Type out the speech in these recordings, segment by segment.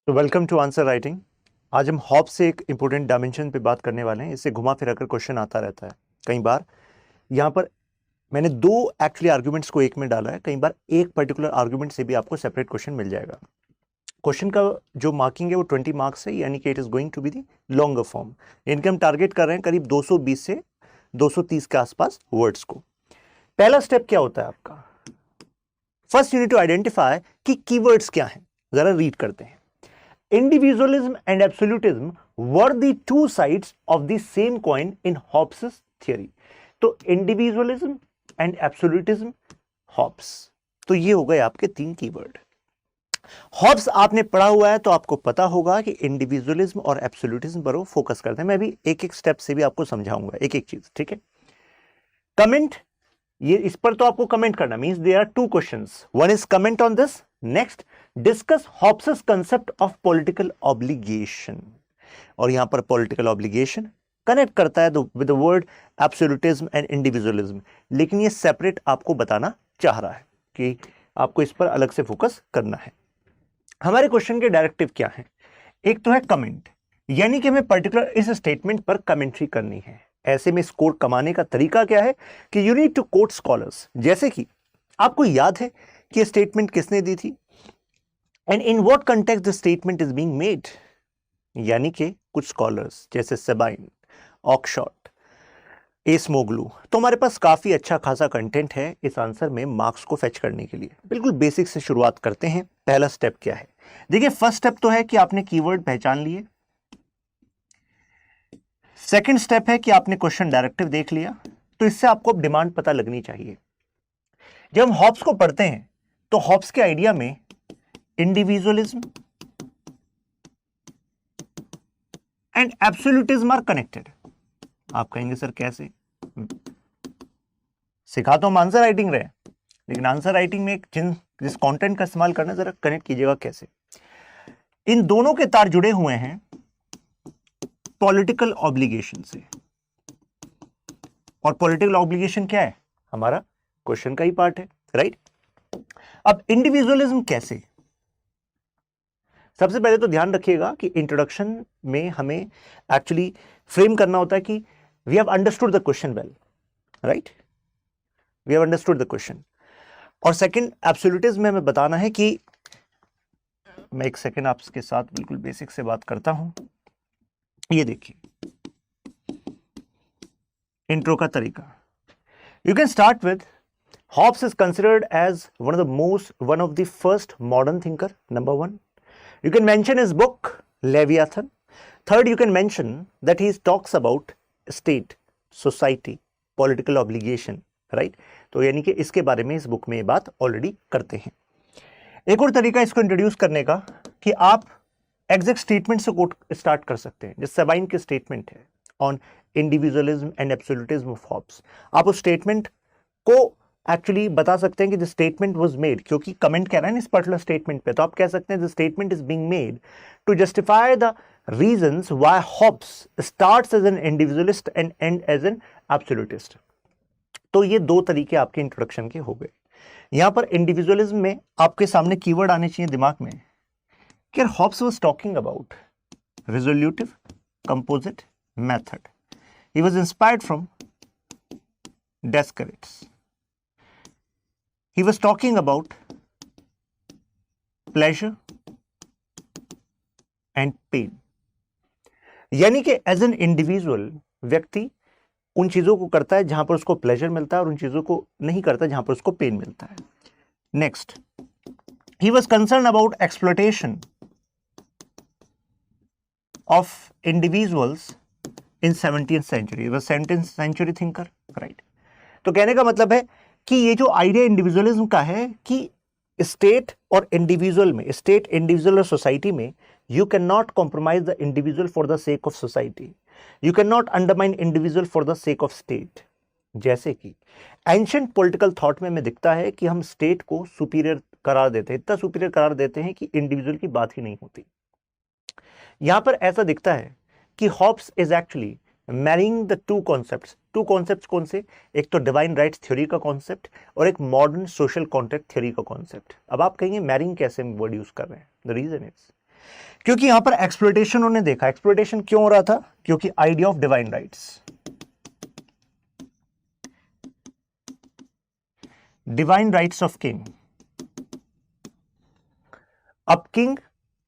तो welcome to answer writing. आज हम हॉब्स से एक इंपॉर्टेंट डायमेंशन पे बात करने वाले हैं। इससे घुमा फिरा कर क्वेश्चन आता रहता है कई बार। यहाँ पर मैंने दो एक्चुअली आर्ग्यूमेंट्स को एक में डाला है, कई बार एक पर्टिकुलर आर्ग्यूमेंट से भी आपको सेपरेट क्वेश्चन मिल जाएगा। क्वेश्चन का जो मार्किंग है वो 20 मार्क्स है, यानी कि it is going to be the longer form. इनके हम टारगेट कर रहे हैं करीब 220 से 230 के आसपास वर्ड्स को। पहला स्टेप क्या होता है आपका? First you need to identify कि कीवर्ड्स क्या हैं। जरा रीड करते हैं। Individualism and absolutism were the two sides of the same coin in Hobbes' theory. तो individualism and absolutism, Hobbes। तो ये हो गए आपके तीन कीवर्ड। हॉब्स आपने पढ़ा हुआ है तो आपको पता होगा कि इंडिविजुअलिज्म और एब्सोल्यूटिज्म पर वो फोकस करते हैं। मैं भी एक एक स्टेप से भी आपको समझाऊंगा एक एक चीज, ठीक है? कमेंट, ये इस पर तो आपको कमेंट करना means there are two questions. One is comment on this, next discuss Hobbes concept of political obligation. और यहां पर पॉलिटिकल ऑब्लिगेशन कनेक्ट करता है with the word absolutism and individualism, लेकिन ये सेपरेट आपको बताना चाह रहा है कि आपको इस पर अलग से फोकस करना है। हमारे क्वेश्चन के डायरेक्टिव क्या है? एक तो है कमेंट, यानी कि हमें पर्टिकुलर इस स्टेटमेंट पर कमेंट्री करनी है। ऐसे में स्कोर कमाने का तरीका क्या है कि you need to quote scholars. जैसे कि आपको याद है कि ये स्टेटमेंट किसने दी थी and in what context the statement is being made, यानी कि कुछ स्कॉलर्स जैसे सेबाइन, ऑक्सशॉट, एसमोग्लू। तो हमारे पास काफी अच्छा खासा कंटेंट है इस आंसर में मार्क्स को फेच करने के लिए। बिल्कुल बेसिक से शुरुआत करते हैं। पहला स्टेप क्या है? देखिए, फर्स्ट स्टेप तो है कि आपने कीवर्ड पहचान लिए। सेकंड स्टेप है कि आपने क्वेश्चन डायरेक्टिव देख लिया। तो इससे आपको अब डिमांड पता लगनी चाहिए। जब हम हॉब्स को पढ़ते हैं तो हॉब्स के आइडिया में individualism and absolutism are connected. आप कहेंगे सर कैसे? सिखा तो हम आंसर राइटिंग रहे, लेकिन आंसर राइटिंग में जिस कंटेंट का इस्तेमाल करना, जरा कनेक्ट कीजिएगा कैसे। इन दोनों के तार जुड़े हुए हैं पॉलिटिकल ऑब्लिगेशन से। और पॉलिटिकल ऑब्लिगेशन क्या है? हमारा क्वेश्चन का ही पार्ट है, राइट? अब इंडिविजुअलिज्म कैसे? सबसे पहले तो ध्यान रखिएगा कि इंट्रोडक्शन में हमें एक्चुअली फ्रेम करना होता है कि we have understood the question well, right? We have understood the question. और सेकंड, एब्सोल्यूटिज्म में हमें बताना है कि, मैं एक सेकंड आपके साथ बिल्कुल बेसिक से बात करता हूं। ये देखिए इंट्रो का तरीका। You can start with Hobbes is considered as one of the first modern thinker, number one. You can mention his book, Leviathan. Third, you can mention that he talks about state, society, political obligation, right? तो यानी कि इसके बारे में इस book में ये बात ऑलरेडी करते हैं। एक और तरीका इसको इंट्रोड्यूस करने का कि आप एग्जैक्ट स्टेटमेंट से कोट स्टार्ट कर सकते हैं। जैसे सेबाइन की स्टेटमेंट है on individualism and absolutism of Hobbes. आप उस स्टेटमेंट को एक्चुअली बता सकते हैं कि द स्टेटमेंट वाज मेड, क्योंकि कमेंट कह रहा है ना इस पर्टिकुलर स्टेटमेंट पे, तो आप कह सकते हैं the statement is being made to justify the reasons why Hobbes starts as an individualist and and as an absolutist. तो ये दो तरीके आपके इंट्रोडक्शन के हो गए। यहां पर इंडिविजुअलिज्म में आपके सामने कीवर्ड आने चाहिए दिमाग में कि Hobbes was talking about resolutive composite method. He was inspired from Descartes. He was talking about pleasure and pain. यानी कि एज एन इंडिविजुअल व्यक्ति उन चीजों को करता है जहां पर उसको प्लेजर मिलता है और उन चीजों को नहीं करता जहां पर उसको पेन मिलता है। Next, he was concerned about exploitation of individuals in 17th century. He was 17th century thinker, right? तो कहने का मतलब है कि ये जो आइडिया इंडिविजुअलिज्म का है कि स्टेट और इंडिविजुअल में, स्टेट, इंडिविजुअल और सोसाइटी में, you can not compromise the individual for the sake of society, you can not undermine individual for the sake of state. जैसे कि एंशिएंट पॉलिटिकल थॉट में हमें दिखता है कि हम स्टेट को सुपीरियर करार देते हैं, इतना सुपीरियर करार देते हैं कि इंडिविजुअल की बात ही नहीं होती। यहां पर ऐसा दिखता है कि Hobbes is actually marrying the two concepts. Two concepts कौन से? एक तो डिवाइन राइट्स थ्योरी का कॉन्सेप्ट और एक मॉडर्न सोशल कॉन्ट्रैक्ट थ्योरी का कॉन्सेप्ट। अब आप कहेंगे मैरिंग कैसे वर्ड यूज कर रहे हैं? द रीजन इज क्योंकि यहां पर एक्सप्लॉयटेशन उन्होंने देखा। एक्सप्लॉयटेशन क्यों हो रहा था? क्योंकि idea of divine rights, divine rights of king. अब किंग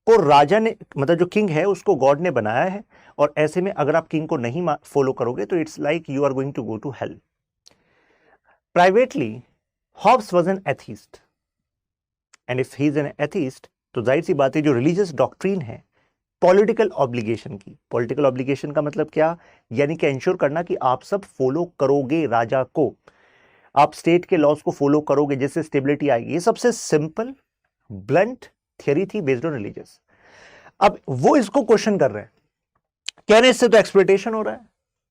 को राजा ने, मतलब जो किंग है उसको गॉड ने बनाया है, और ऐसे में अगर आप किंग को नहीं फॉलो करोगे तो it's like you are going to go to hell. Privately Hobbes was an atheist, and if he is an atheist तो जाहिर सी बात है जो रिलीजियस डॉक्ट्रीन है पॉलिटिकल ऑब्लिगेशन की, पॉलिटिकल ऑब्लिगेशन का मतलब क्या, यानी कि इंश्योर करना कि आप सब फॉलो करोगे राजा को, आप स्टेट के लॉज को फॉलो करोगे जिससे स्टेबिलिटी आएगी। ये सबसे सिंपल ब्लंट थियरी थी बेस्ड ऑन रिलीजियस। अब वो इसको क्वेश्चन कर रहे हैं, कह रहे इससे तो एक्सप्लॉयटेशन हो रहा है,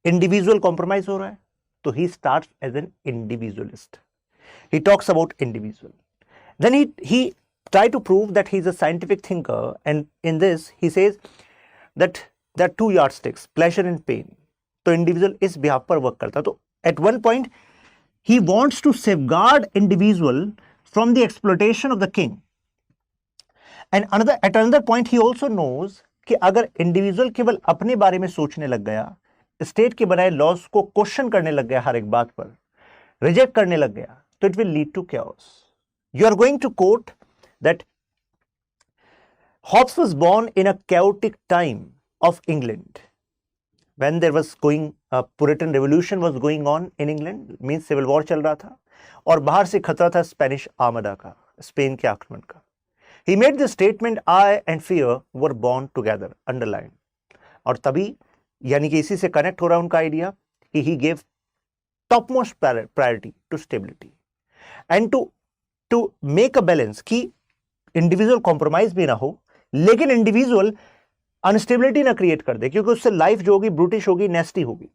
इंडिविजुअल कॉम्प्रोमाइज हो रहा है। तो he starts as an individualist, he talks about individual. Then he tried to prove that he's a scientific thinker, and in this he says that there are two yardsticks, pleasure and pain. तो individual इस behalf पर work करता। तो at one point he wants to safeguard individual from the exploitation of the king, and at another point he also knows कि अगर individual केवल अपने बारे में सोचने लग गया, स्टेट के बनाए लॉस को क्वेश्चन करने लग गया, हर एक बात पर रिजेक्ट करने लग गया, तो it will lead to chaos. You are going to quote that Hobbes was born in a chaotic time of England when there was going a Puritan revolution was going on in England, means civil war चल रहा था और बाहर से खतरा था Spanish आर्मदा का, Spain के आक्रमण का। He made the statement I and fear were born together, underline, और तभी यानी कि इसी से कनेक्ट हो रहा है उनका आइडिया कि he gave topmost priority to stability and to make a balance कि इंडिविजुअल कॉम्प्रोमाइज भी ना हो लेकिन इंडिविजुअल अनस्टेबिलिटी ना क्रिएट कर दे, क्योंकि उससे लाइफ जो होगी ब्रूटिश होगी, नेस्टी होगी।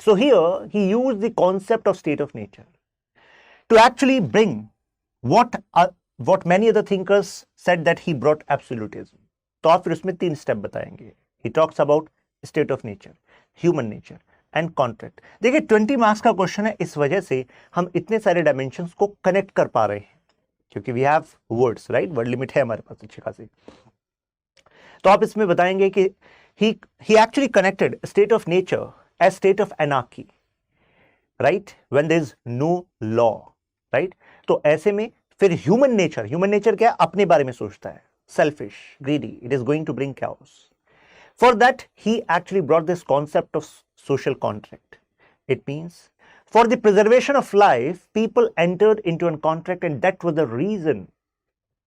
So here he used the concept of state of nature to actually bring what many other thinkers said that he brought absolutism. तो आप फिर उसमें 3 स्टेप बताएंगे। He talks about state of nature, human nature and contract. देखिए 20 marks का question है, इस वजह से हम इतने सारे डायमेंशंस को कनेक्ट कर पा रहे हैं क्योंकि we have words, right, word limit है हमारे पास अच्छी खासी। तो आप इसमें बताएंगे कि he actually connected state of nature as state of anarchy, right, when there is no law, right। तो ऐसे में फिर ह्यूमन नेचर क्या है, अपने बारे में सोचता है, selfish, greedy, it is going to bring chaos. For that he actually brought this concept of social contract. It means for the preservation of life people entered into a contract, and that was the reason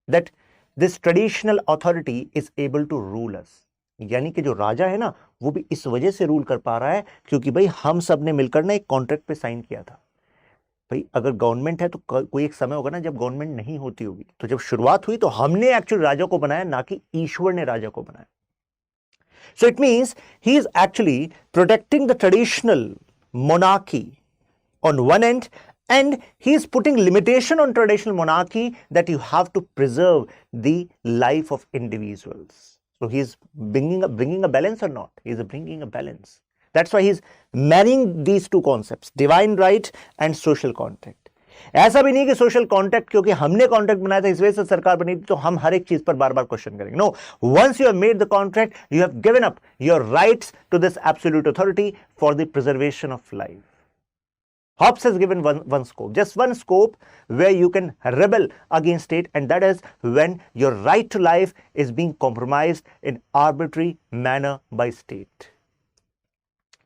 that this traditional authority is able to rule us. यानी कि जो राजा है ना वो भी इस वजह से रूल कर पा रहा है क्योंकि भाई हम सब ने मिलकर ना एक कॉन्ट्रैक्ट पे साइन किया था। भाई अगर गवर्नमेंट है तो कोई एक समय होगा ना जब गवर्नमेंट नहीं होती होगी, तो जब शुरुआत हुई तो हमने एक्चुअली राजा को बनाया, ना कि ईश्वर ने राजा को बनाया। So it means he is actually protecting the traditional monarchy on one end, and he is putting limitation on traditional monarchy that you have to preserve the life of individuals. So he is bringing a balance or not? He is bringing a balance. That's why he is marrying these two concepts, divine right and social contract. ऐसा भी नहीं कि social contract क्योंकि हमने contract बनाया था इस वजह से सरकार बनी थी तो हम हर एक चीज पर बार बार क्वेश्चन करेंगे। No, once you have made the contract you have given up your rights to this absolute authority for the preservation of life. Hobbes has given one scope, just one scope where you can rebel against state, and that is when your right to life is being compromised in arbitrary manner by state.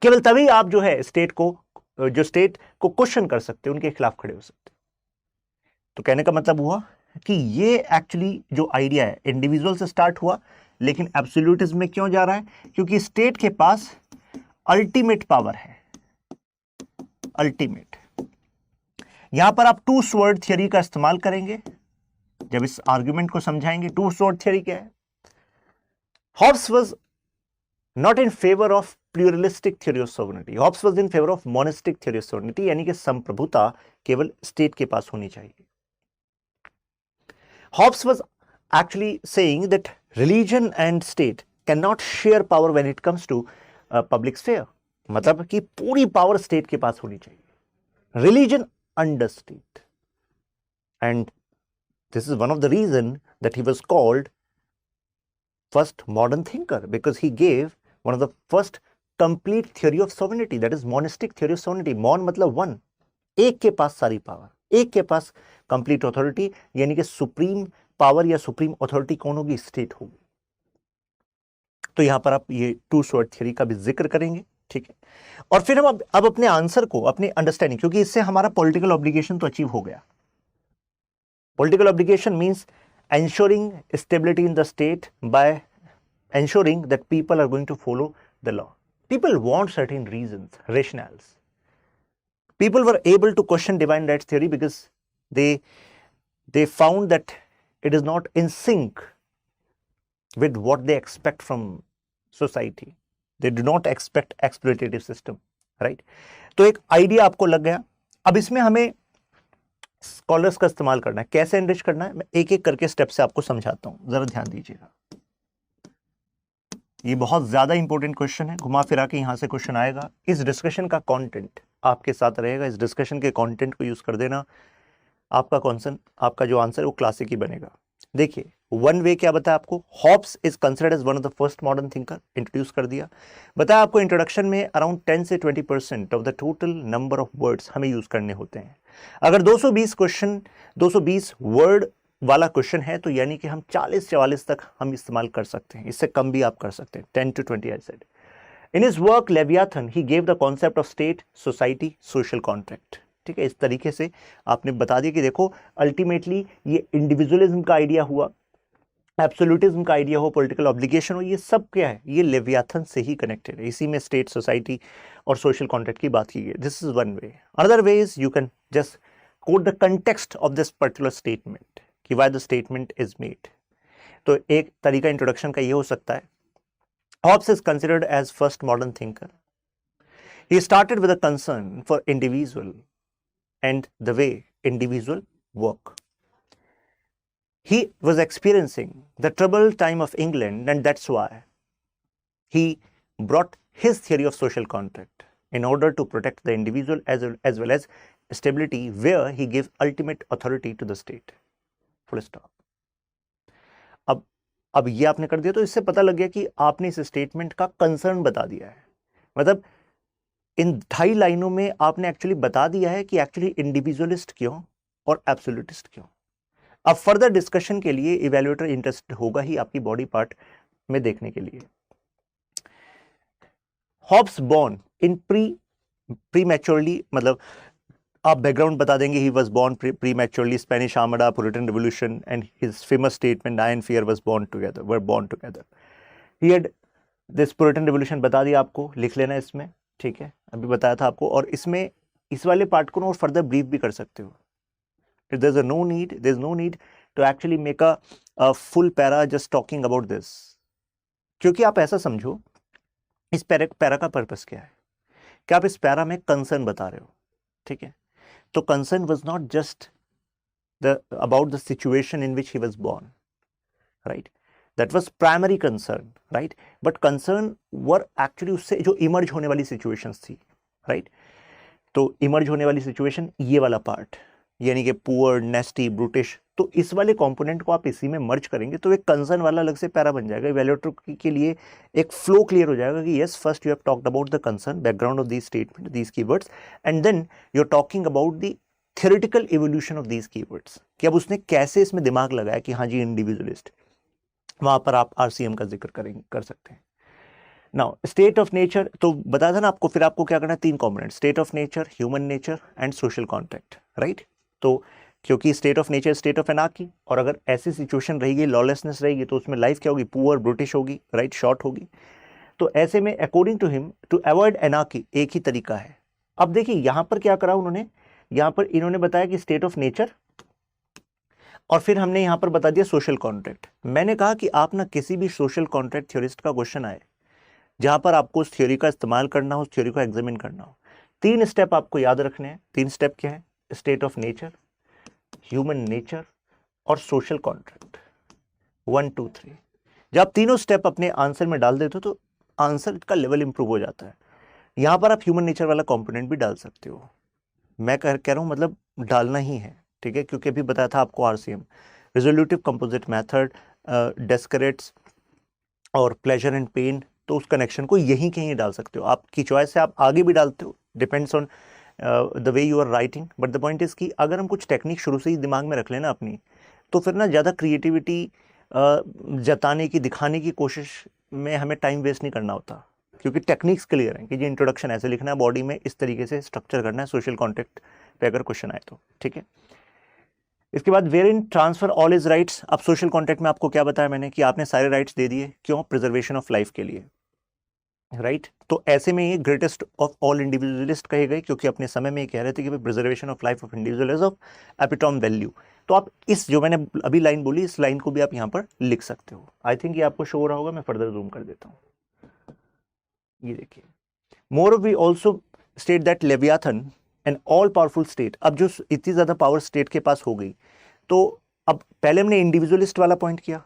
केवल तभी आप जो है state को question कर सकते, उनके खिलाफ खड़े हो सकते। तो कहने का मतलब हुआ कि ये एक्चुअली जो आइडिया है इंडिविजुअल से स्टार्ट हुआ, लेकिन एब्सोल्यूटिज्म में क्यों जा रहा है? क्योंकि स्टेट के पास अल्टीमेट पावर है, अल्टीमेट। यहां पर आप टू स्वॉर्ड थियरी का इस्तेमाल करेंगे जब इस आर्ग्यूमेंट को समझाएंगे। टू स्वॉर्ड थियरी क्या है? Hobbes was not in favour of pluralistic theory of sovereignty, Hobbes was in favour of monistic theory of sovereignty, यानी कि संप्रभुता केवल स्टेट के पास होनी चाहिए। Hobbes was actually saying that religion and state can not share power when it comes to public sphere, मतलब कि पूरी पावर स्टेट के पास होनी चाहिए, religion under state. And this is one of the reason that he was called first modern thinker because he gave one of the first complete theory of sovereignty, that is monistic theory of sovereignty. mon मतलब one, एक के पास सारी power, एक के पास complete authority, यानी कि supreme power या supreme authority कौन होगी? स्टेट होगी। तो यहां पर आप ये टू स्वॉर्ड थ्योरी का भी जिक्र करेंगे, ठीक है। और फिर हम अब अपने आंसर को, अपने अंडरस्टैंडिंग, क्योंकि इससे हमारा पॉलिटिकल ऑब्लिगेशन तो अचीव हो गया। Political obligation means ensuring stability in the state by ensuring that people are going to follow the law. People want certain reasons, rationales. People were able to question divine rights theory because they found that it is not in sync with what they expect from society. They do not expect exploitative system, right? तो एक idea आपको लग गया। अब इसमें हमें scholars का इस्तेमाल करना है। कैसे एनरिच करना है, मैं एक एक करके स्टेप से आपको समझाता हूं, जरा ध्यान दीजिएगा। ये बहुत ज्यादा इंपॉर्टेंट क्वेश्चन है, घुमा फिरा के यहां से क्वेश्चन आएगा। इस डिस्कशन का कंटेंट आपके साथ रहेगा, इस डिस्कशन के कंटेंट को यूज कर देना, आपका कॉन्सेप्ट, आपका जो आंसर है वो क्लासिक ही बनेगा। देखिए, वन वे क्या बताया आपको, Hobbes is considered as one of the first modern thinker, introduce कर दिया। बताया आपको इंट्रोडक्शन में अराउंड 10 से 20% of the total number of words हमें यूज करने होते हैं। अगर 220 वर्ड वाला क्वेश्चन है तो यानी कि हम 40-44 तक हम इस्तेमाल कर सकते हैं, इससे कम भी आप कर सकते हैं, 10 to 20 I said. In his work Leviathan he gave the concept of state, society, social contract, ठीक है। इस तरीके से आपने बता दिया कि देखो अल्टीमेटली ये इंडिविजुअलिज्म का आइडिया हुआ, एब्सोल्यूटिज्म का आइडिया हो, पॉलिटिकल ऑब्लिगेशन हो, ये सब क्या है, ये लेवियाथन से ही कनेक्टेड है। इसी में स्टेट, सोसाइटी और सोशल कॉन्ट्रैक्ट की बात की गई। This is one way. Another way is you can just quote the context of this particular statement कि why the statement is made. तो एक तरीका इंट्रोडक्शन का ये हो सकता है, Hobbes is considered as first modern thinker. He started with a concern for individual and the way individual work. He was experiencing the troubled time of England, and that's why he brought his theory of social contract in order to protect the individual as well as stability, where he gives ultimate authority to the state. Full stop. अब ये आपने कर दिया तो इससे पता लग गया कि आपने इस स्टेटमेंट का कंसर्न बता दिया है। मतलब इन 2.5 लाइनों में आपने एक्चुअली बता दिया है कि एक्चुअली इंडिविजुअलिस्ट क्यों और एब्सोल्यूटिस्ट क्यों। अब फर्दर डिस्कशन के लिए इवैल्यूएटर इंटरेस्टेड होगा ही आपकी बॉडी पार्ट में देखने के लिए। हॉब्स बॉर्न इन प्रीमैच्योरली, मतलब आप बैकग्राउंड बता देंगे, he was born prematurely, Spanish Armada, Puritan revolution and his famous statement I and fear were born together. He had this Puritan revolution बता दिया आपको, लिख लेना इसमें, ठीक है, अभी बताया था आपको। और इसमें इस वाले पार्ट को ना और फर्दर ब्रीफ भी कर सकते हो। There is no need to actually make a full para just talking about this, क्योंकि आप ऐसा समझो इस पैरा का पर्पस क्या है, कि आप इस पैरा में कंसर्न बता रहे हो, ठीक है। तो concern was not just about the situation in which he was born, right, that was primary concern, right, but concern were actually उससे जो इमर्ज होने वाली सिचुएशंस थी, राइट। तो इमर्ज होने वाली सिचुएशन ये वाला पार्ट, यानी कि पुअर, नेस्टी, ब्रूटिश, तो इस वाले कंपोनेंट को आप इसी में मर्ज करेंगे तो एक कंसर्न वाला अलग से पैरा बन जाएगा। इवैल्यूएटर के लिए एक फ्लो क्लियर हो जाएगा कि yes, first you have talked about the concern, background of these statement, these keywords, and then you are talking about the theoretical evolution of these keywords, कि अब उसने कैसे इसमें दिमाग लगाया कि हाँ जी इंडिविजुअलिस्ट, वहां पर आप आरसीएम का जिक्र कर सकते हैं। नाउ स्टेट ऑफ नेचर, तो बताया था ना आपको, फिर आपको क्या करना है, 3 component, state of nature, human nature and social contract, right. तो क्योंकि state of nature state of anarchy, और अगर ऐसी सिचुएशन रहेगी, लॉलेसनेस रहेगी, तो उसमें लाइफ क्या होगी, पुअर, ब्रिटिश होगी, राइट, शॉर्ट होगी। तो ऐसे में according to him to avoid anarchy एक ही तरीका है। अब देखिए यहां पर क्या करा उन्होंने, यहां पर इन्होंने बताया कि स्टेट ऑफ नेचर, और फिर हमने यहां पर बता दिया सोशल कॉन्ट्रैक्ट। मैंने कहा कि आप ना किसी भी सोशल कॉन्ट्रैक्ट थ्योरिस्ट का क्वेश्चन आए जहां पर आपको उस थ्योरी का इस्तेमाल करना हो, उस थ्योरी को एग्जामिन करना हो, 3 स्टेप आपको याद रखने हैं। 3 स्टेप क्या है, state of nature, human nature और सोशल कॉन्ट्रैक्ट, 1 2 3। जब आप तीनों स्टेप अपने आंसर में डाल देते हो तो आंसर का लेवल इंप्रूव हो जाता है। यहां पर आप ह्यूमन नेचर वाला कॉम्पोनेंट भी डाल सकते हो, मैं कह रहा हूं मतलब डालना ही है, ठीक है, क्योंकि अभी बताया था आपको आरसीएम, रिजोल्यूटिव कंपोजिट मेथड, डेस्करेट्स और प्लेजर एंड पेन, तो उस कनेक्शन को यहीं कहीं डाल सकते हो, आपकी चॉइस है, आप आगे भी डालते हो, depends on the way you are writing. But the point is कि अगर हम कुछ टेक्निक शुरू से ही दिमाग में रख लेना अपनी, तो फिर ना ज़्यादा क्रिएटिविटी जताने की, दिखाने की कोशिश में हमें टाइम वेस्ट नहीं करना होता, क्योंकि टेक्निक्स क्लियर हैं कि जी इंट्रोडक्शन ऐसे लिखना है, बॉडी में इस तरीके से स्ट्रक्चर करना है, सोशल कॉन्टेक्ट पे अगर क्वेश्चन आए तो, ठीक है। इसके बाद where in transfer all his rights. अब सोशल कॉन्टेक्ट में आपको क्या बताया मैंने कि आपने सारे राइट्स दे दिए, क्यों? प्रिजर्वेशन ऑफ लाइफ के लिए, राइट। तो ऐसे में ये ग्रेटेस्ट ऑफ ऑल इंडिविजुअलिस्ट कहे गए, क्योंकि अपने समय में ये कह रहे थे कि preservation of life of individual is of epitome value. तो आप इस जो मैंने अभी लाइन बोली, इस लाइन को भी आप यहाँ पर लिख सकते हो। आई थिंक ये आपको शो हो रहा होगा, मैं फर्दर जूम कर देता हूँ, ये देखिए। More we also state that Leviathan an all powerful state. अब जो इतनी ज्यादा पावर स्टेट के पास हो गई, तो अब पहले हमने इंडिविजुअलिस्ट वाला पॉइंट किया,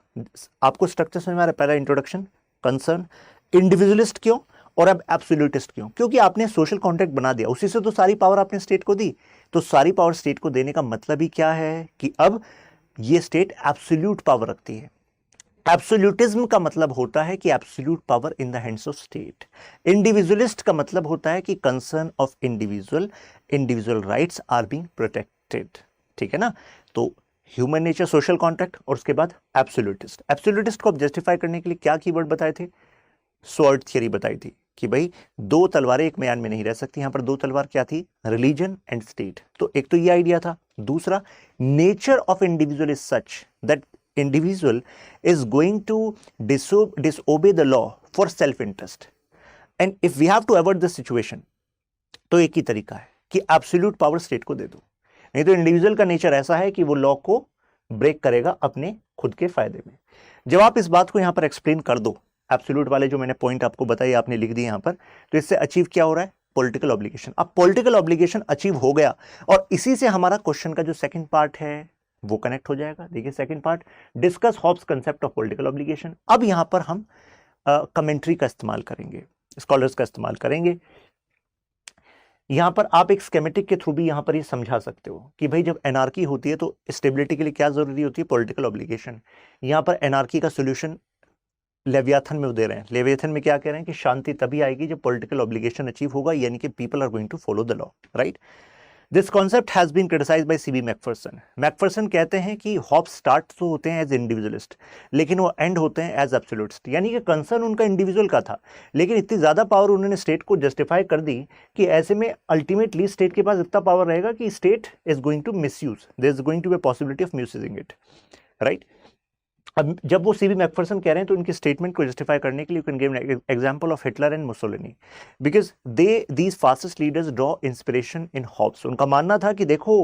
आपको स्ट्रक्चर समझ में आ रहा है? पहला इंट्रोडक्शन, कंसर्न, इंडिविजुअलिस्ट क्यों, और अब एब्सोल्यूटिस्ट क्यों? क्योंकि आपने सोशल कॉन्ट्रैक्ट बना दिया, उसी से तो सारी पावर आपने स्टेट को दी। तो सारी पावर स्टेट को देने का मतलब ही क्या है कि अब ये स्टेट एब्सोल्यूट पावर रखती है। एब्सोल्यूटिज्म का मतलब होता है कि absolute power in the hands of state. Individualist का मतलब होता है कि concern of individual rights are being protected, ठीक है ना। तो ह्यूमन नेचर, सोशल कॉन्ट्रैक्ट, और उसके बाद एब्सोल्यूटिस्ट। एब्सोल्यूटिस्ट को अब जस्टिफाई करने के लिए क्या कीवर्ड बताए थे? स्वॉर्ड थियरी बताई थी कि भाई दो तलवारें एक म्यान में नहीं रह सकती। यहां पर दो तलवार क्या थी? Religion and state. तो एक तो ये आइडिया था। दूसरा, nature of individual is such that individual is going to disobey the law for self interest, and if we have to avoid this situation, तो एक ही तरीका है कि एब्सोल्यूट पावर स्टेट को दे दो, नहीं तो इंडिविजुअल का नेचर ऐसा है कि वो लॉ को ब्रेक करेगा अपने खुद के फायदे में। जब आप इस बात को यहां पर एक्सप्लेन कर दो, एब्सोल्यूट वाले जो मैंने पॉइंट आपको बताई आपने लिख दी यहां पर, तो इससे अचीव क्या हो रहा है? Political obligation. अब पॉलिटिकल ऑब्लिगेशन अचीव हो गया, और इसी से हमारा क्वेश्चन का जो सेकंड पार्ट है वो कनेक्ट हो जाएगा। देखिए second part, discuss Hobbes concept of political obligation. अब यहां पर हम कमेंट्री का इस्तेमाल करेंगे, स्कॉलर्स का इस्तेमाल करेंगे। यहां पर आप एक स्केमेटिक के थ्रू भी यहां पर ये समझा सकते हो कि भाई जब एनार्की होती है तो स्टेबिलिटी के लिए क्या जरूरी होती है? Political obligation. यहां पर एनार्की का सोल्यूशन लेवियाथन में वो दे रहे हैं। लेवियाथन में क्या कह रहे हैं कि शांति तभी आएगी जब पॉलिटिकल ऑब्लिगेशन अचीव होगा, यानी कि people are going to follow the law, right. This concept has been criticised by C B Macpherson. Macpherson कहते हैं कि हॉब्स स्टार्ट तो होते हैं एज इंडिविजुअलिस्ट, लेकिन वो एंड होते हैं एज एब्सोल्यूटिस्ट, यानी कि कंसर्न उनका इंडिविजुअल का था, लेकिन इतनी ज्यादा पावर उन्होंने स्टेट को जस्टिफाई कर दी कि ऐसे में अल्टीमेटली स्टेट के पास इतना पावर रहेगा कि state is going to misuse, there is going to be a possibility of misusing it, right. अब जब वो सीबी मैकफर्सन कह रहे हैं तो उनकी स्टेटमेंट को जस्टिफाई करने के लिए you can give an example of Hitler and Mussolini, because these fascist leaders draw inspiration in Hobbes. उनका मानना था कि देखो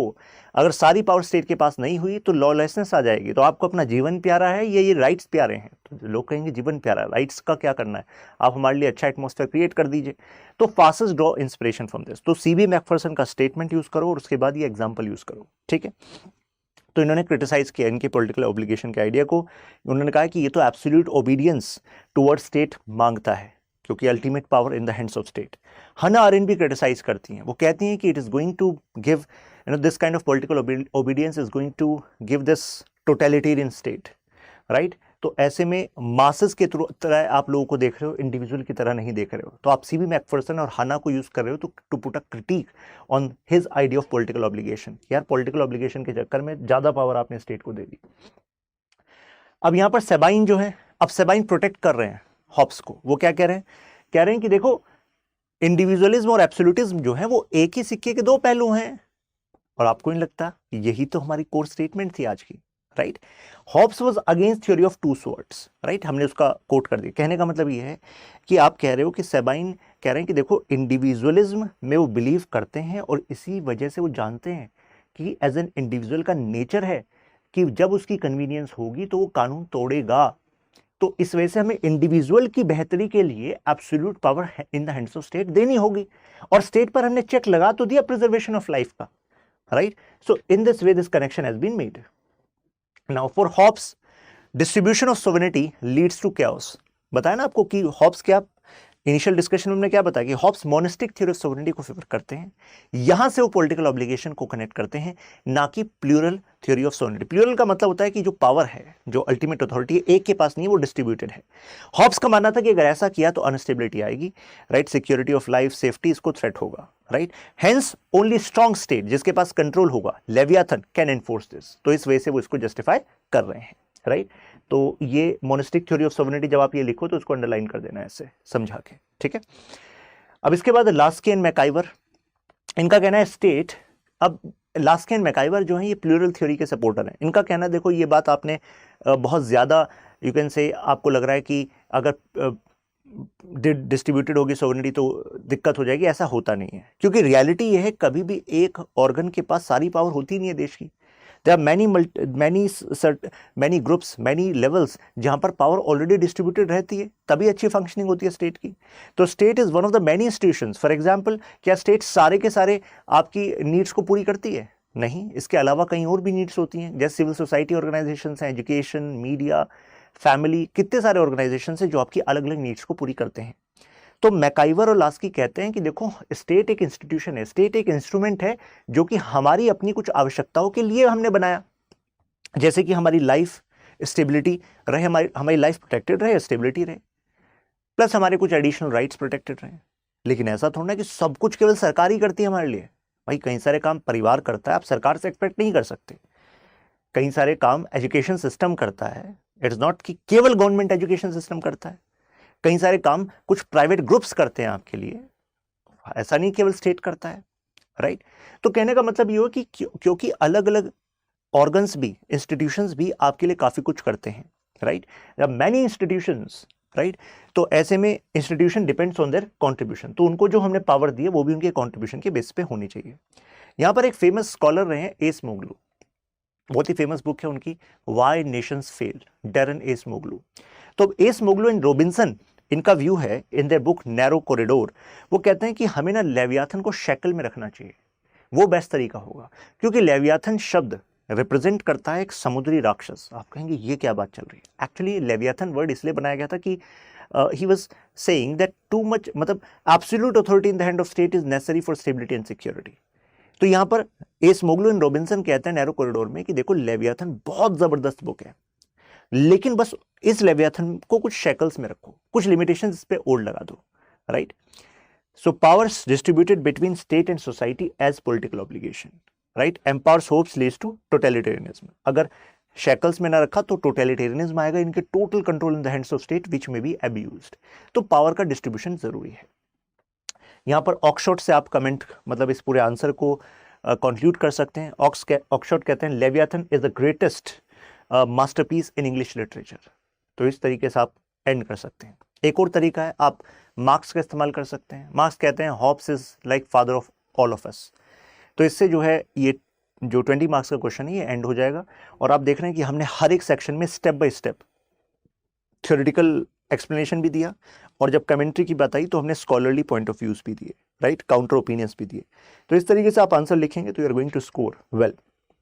अगर सारी पावर स्टेट के पास नहीं हुई तो लॉलेसनेस आ जाएगी, तो आपको अपना जीवन प्यारा है या ये राइट्स प्यारे हैं? तो लोग कहेंगे जीवन प्यारा, राइट्स का क्या करना है, आप हमारे लिए अच्छा एटमॉस्फेयर क्रिएट कर दीजिए। तो fascist draw inspiration from this. तो सीबी मैकफर्सन का स्टेटमेंट यूज करो और उसके बाद ये एग्जाम्पल यूज करो, ठीक है। तो इन्होंने क्रिटिसाइज किया इनके पॉलिटिकल ऑब्लिगेशन के आइडिया को। उन्होंने कहा कि ये तो एब्सोल्यूट ओबीडियंस टुवर्ड स्टेट मांगता है, क्योंकि ultimate power in the hands of state. Hannah Arendt भी क्रिटिसाइज करती हैं, वो कहती हैं कि it is going to give this kind of political obedience is going to give this totalitarian state, right. तो ऐसे में मासेस के तरह आप लोगों को देख रहे हो, इंडिविजुअल की तरह नहीं देख रहे हो। तो आप सीबी मैकफर्सन और हन्ना को यूज कर रहे हो to put a critique on his idea of political obligation. यार पॉलिटिकल ऑब्लिगेशन के चक्कर में ज्यादा पावर आपने स्टेट को दे दी। अब यहां पर सेबाइन जो है, अब सेबाइन प्रोटेक्ट कर रहे हैं हॉब्स को। वो क्या कह रहे हैं? कह रहे हैं कि देखो इंडिविजुअलिज्म और एब्सोल्यूटिज्म जो है वो एक ही सिक्के के दो पहलू हैं, और आपको नहीं लगता यही तो हमारी कोर स्टेटमेंट थी आज की, right. Hobbes was against theory of two swords, right. हमने उसका कोट कर दिया। कहने का मतलब ये है कि आप कह रहे हो कि सेबाइन कह रहे हैं कि देखो इंडिविजुअलिज्म में वो बिलीव करते हैं, और इसी वजह से वो जानते हैं कि एज एन इंडिविजुअल का नेचर है कि जब उसकी कन्वीनियंस होगी तो वो कानून तोड़ेगा। तो इस वजह से हमें इंडिविजुअल की बेहतरी के लिए absolute power in the hands of state देनी होगी, और स्टेट पर हमने चेक लगा तो दिया प्रिजर्वेशन ऑफ लाइफ का, right? So in this way this connection has been made. Now for Hobbes, distribution of sovereignty leads to chaos. बताया ना आपको कि हॉब्स क्या इनिशियल डिस्कशन में हमने क्या बताया कि Hobbes monistic theory of sovereignty को फेवर करते हैं, यहां से वो पॉलिटिकल ऑब्लिगेशन को कनेक्ट करते हैं, ना कि plural theory of sovereignty. Plural का मतलब होता है कि जो पावर है, जो अल्टीमेट अथॉरिटी है, एक के पास नहीं है, वो डिस्ट्रीब्यूटेड है। हॉब्स का मानना था कि अगर ऐसा किया तो अनस्टेबिलिटी आएगी, right, security of life, safety, इसको थ्रेट होगा, right. Hence only strong state जिसके पास कंट्रोल होगा, लेवियाथन, कैन एनफोर्स दिस। तो इस वजह से वो इसको जस्टिफाई कर रहे हैं, राइट। तो ये मोनिस्टिक थ्योरी ऑफ सोवरेनिटी, जब आप ये लिखो तो उसको अंडरलाइन कर देना ऐसे समझा के, ठीक है। अब इसके बाद लास्की एंड मैकाइवर, इनका कहना है स्टेट, अब लास्की एंड मैकाइवर जो है ये प्लूरल थ्योरी के सपोर्टर हैं। इनका कहना है, देखो ये बात आपने बहुत ज़्यादा यू कैन से, आपको लग रहा है कि अगर डिस्ट्रीब्यूटेड होगी सोवरेनिटी तो दिक्कत हो जाएगी, ऐसा होता नहीं है, क्योंकि रियलिटी ये है कभी भी एक ऑर्गन के पास सारी पावर होती नहीं है देश की। There are many groups, many levels जहां पर पावर ऑलरेडी डिस्ट्रीब्यूटेड रहती है, तभी अच्छी फंक्शनिंग होती है स्टेट की। तो state is one of the many institutions. For example, क्या स्टेट सारे के सारे आपकी नीड्स को पूरी करती है? नहीं, इसके अलावा कहीं और भी नीड्स होती हैं, जैसे सिविल सोसाइटी ऑर्गेनाइजेशंस हैं, एजुकेशन, मीडिया, फैमिली, कितने सारे ऑर्गेनाइजेशंस हैं जो आपकी अलग अलग नीड्स को पूरी करते हैं। तो मैकाइवर और लास्की कहते हैं कि देखो स्टेट एक इंस्टीट्यूशन है, स्टेट एक इंस्ट्रूमेंट है जो कि हमारी अपनी कुछ आवश्यकताओं के लिए हमने बनाया, जैसे कि हमारी लाइफ स्टेबिलिटी रहे, हमारी लाइफ प्रोटेक्टेड रहे, स्टेबिलिटी रहे, प्लस हमारे कुछ एडिशनल राइट्स प्रोटेक्टेड रहे। लेकिन ऐसा थोड़ा ना कि सब कुछ केवल सरकार ही करती है हमारे लिए। भाई कई सारे काम परिवार करता है, आप सरकार से एक्सपेक्ट नहीं कर सकते। कई सारे काम एजुकेशन सिस्टम करता है, इट्स नॉट कि केवल गवर्नमेंट एजुकेशन सिस्टम करता है। कई सारे काम कुछ प्राइवेट ग्रुप्स करते हैं आपके लिए, ऐसा नहीं केवल स्टेट करता है, राइट। तो कहने का मतलब ये हो कि क्योंकि अलग अलग ऑर्गन्स भी, इंस्टीट्यूशंस भी आपके लिए काफी कुछ करते हैं, राइट, मैनी इंस्टीट्यूशंस, राइट। तो ऐसे में institution depends on their contribution, तो उनको जो हमने पावर दी है वो भी उनके कंट्रीब्यूशन के बेस पे होनी चाहिए। यहां पर एक फेमस स्कॉलर रहे हैं एस मोगलू, बहुत ही फेमस बुक है उनकी, why nations fail, Daron Acemoglu. तो एस मोगलू एंड रॉबिन्सन, इनका व्यू है in their book narrow corridor, वो कहते हैं कि हमें ना लेवियाथन को शैकल में रखना चाहिए, वो बेस्ट तरीका होगा, क्योंकि लेवियाथन शब्द रिप्रेजेंट करता है एक समुद्री राक्षस। आप कहेंगे ये क्या बात चल रही है? एक्चुअली लेवियाथन वर्ड इसलिए बनाया गया था कि he was saying that too much, मतलब absolute authority in the hand of state is necessary for stability and security. तो यहां पर एस मोगलू एंड रॉबिन्सन कहते हैं नैरो कॉरिडोर में कि देखो लेवियाथन बहुत जबरदस्त बुक है, लेकिन बस इस लेवियाथन को कुछ शैकल्स में रखो, कुछ लिमिटेशंस इस पे और लगा दो, right. So powers distributed between state and society as political obligation, right, empowers hopes leads to totalitarianism. अगर शैकल्स में ना रखा तो टोटलिटेरियनिज्म आएगा, इनके total control in the hands of state which में बी अब्यूज्ड। तो पावर का डिस्ट्रीब्यूशन जरूरी है। यहां पर ऑक्सफोर्ड से आप कमेंट, मतलब इस पूरे आंसर को कंक्लूड कर सकते हैं। ऑक्सफोर्ड कहते हैं Leviathan is the greatest masterpiece in English literature. तो इस तरीके से आप एंड कर सकते हैं। एक और तरीका है, आप मार्क्स का इस्तेमाल कर सकते हैं। मार्क्स कहते हैं Hobbes is like father of all of us. तो इससे जो है ये जो 20 मार्क्स का क्वेश्चन है ये एंड हो जाएगा। और आप देख रहे हैं कि हमने हर एक सेक्शन में step by step theoretical explanation भी दिया, और जब कमेंट्री की बात आई तो हमने स्कॉलरली पॉइंट ऑफ व्यूज भी दिए, राइट, काउंटर ओपिनियंस भी दिए। तो इस तरीके से आप आंसर लिखेंगे तो you are going to score well.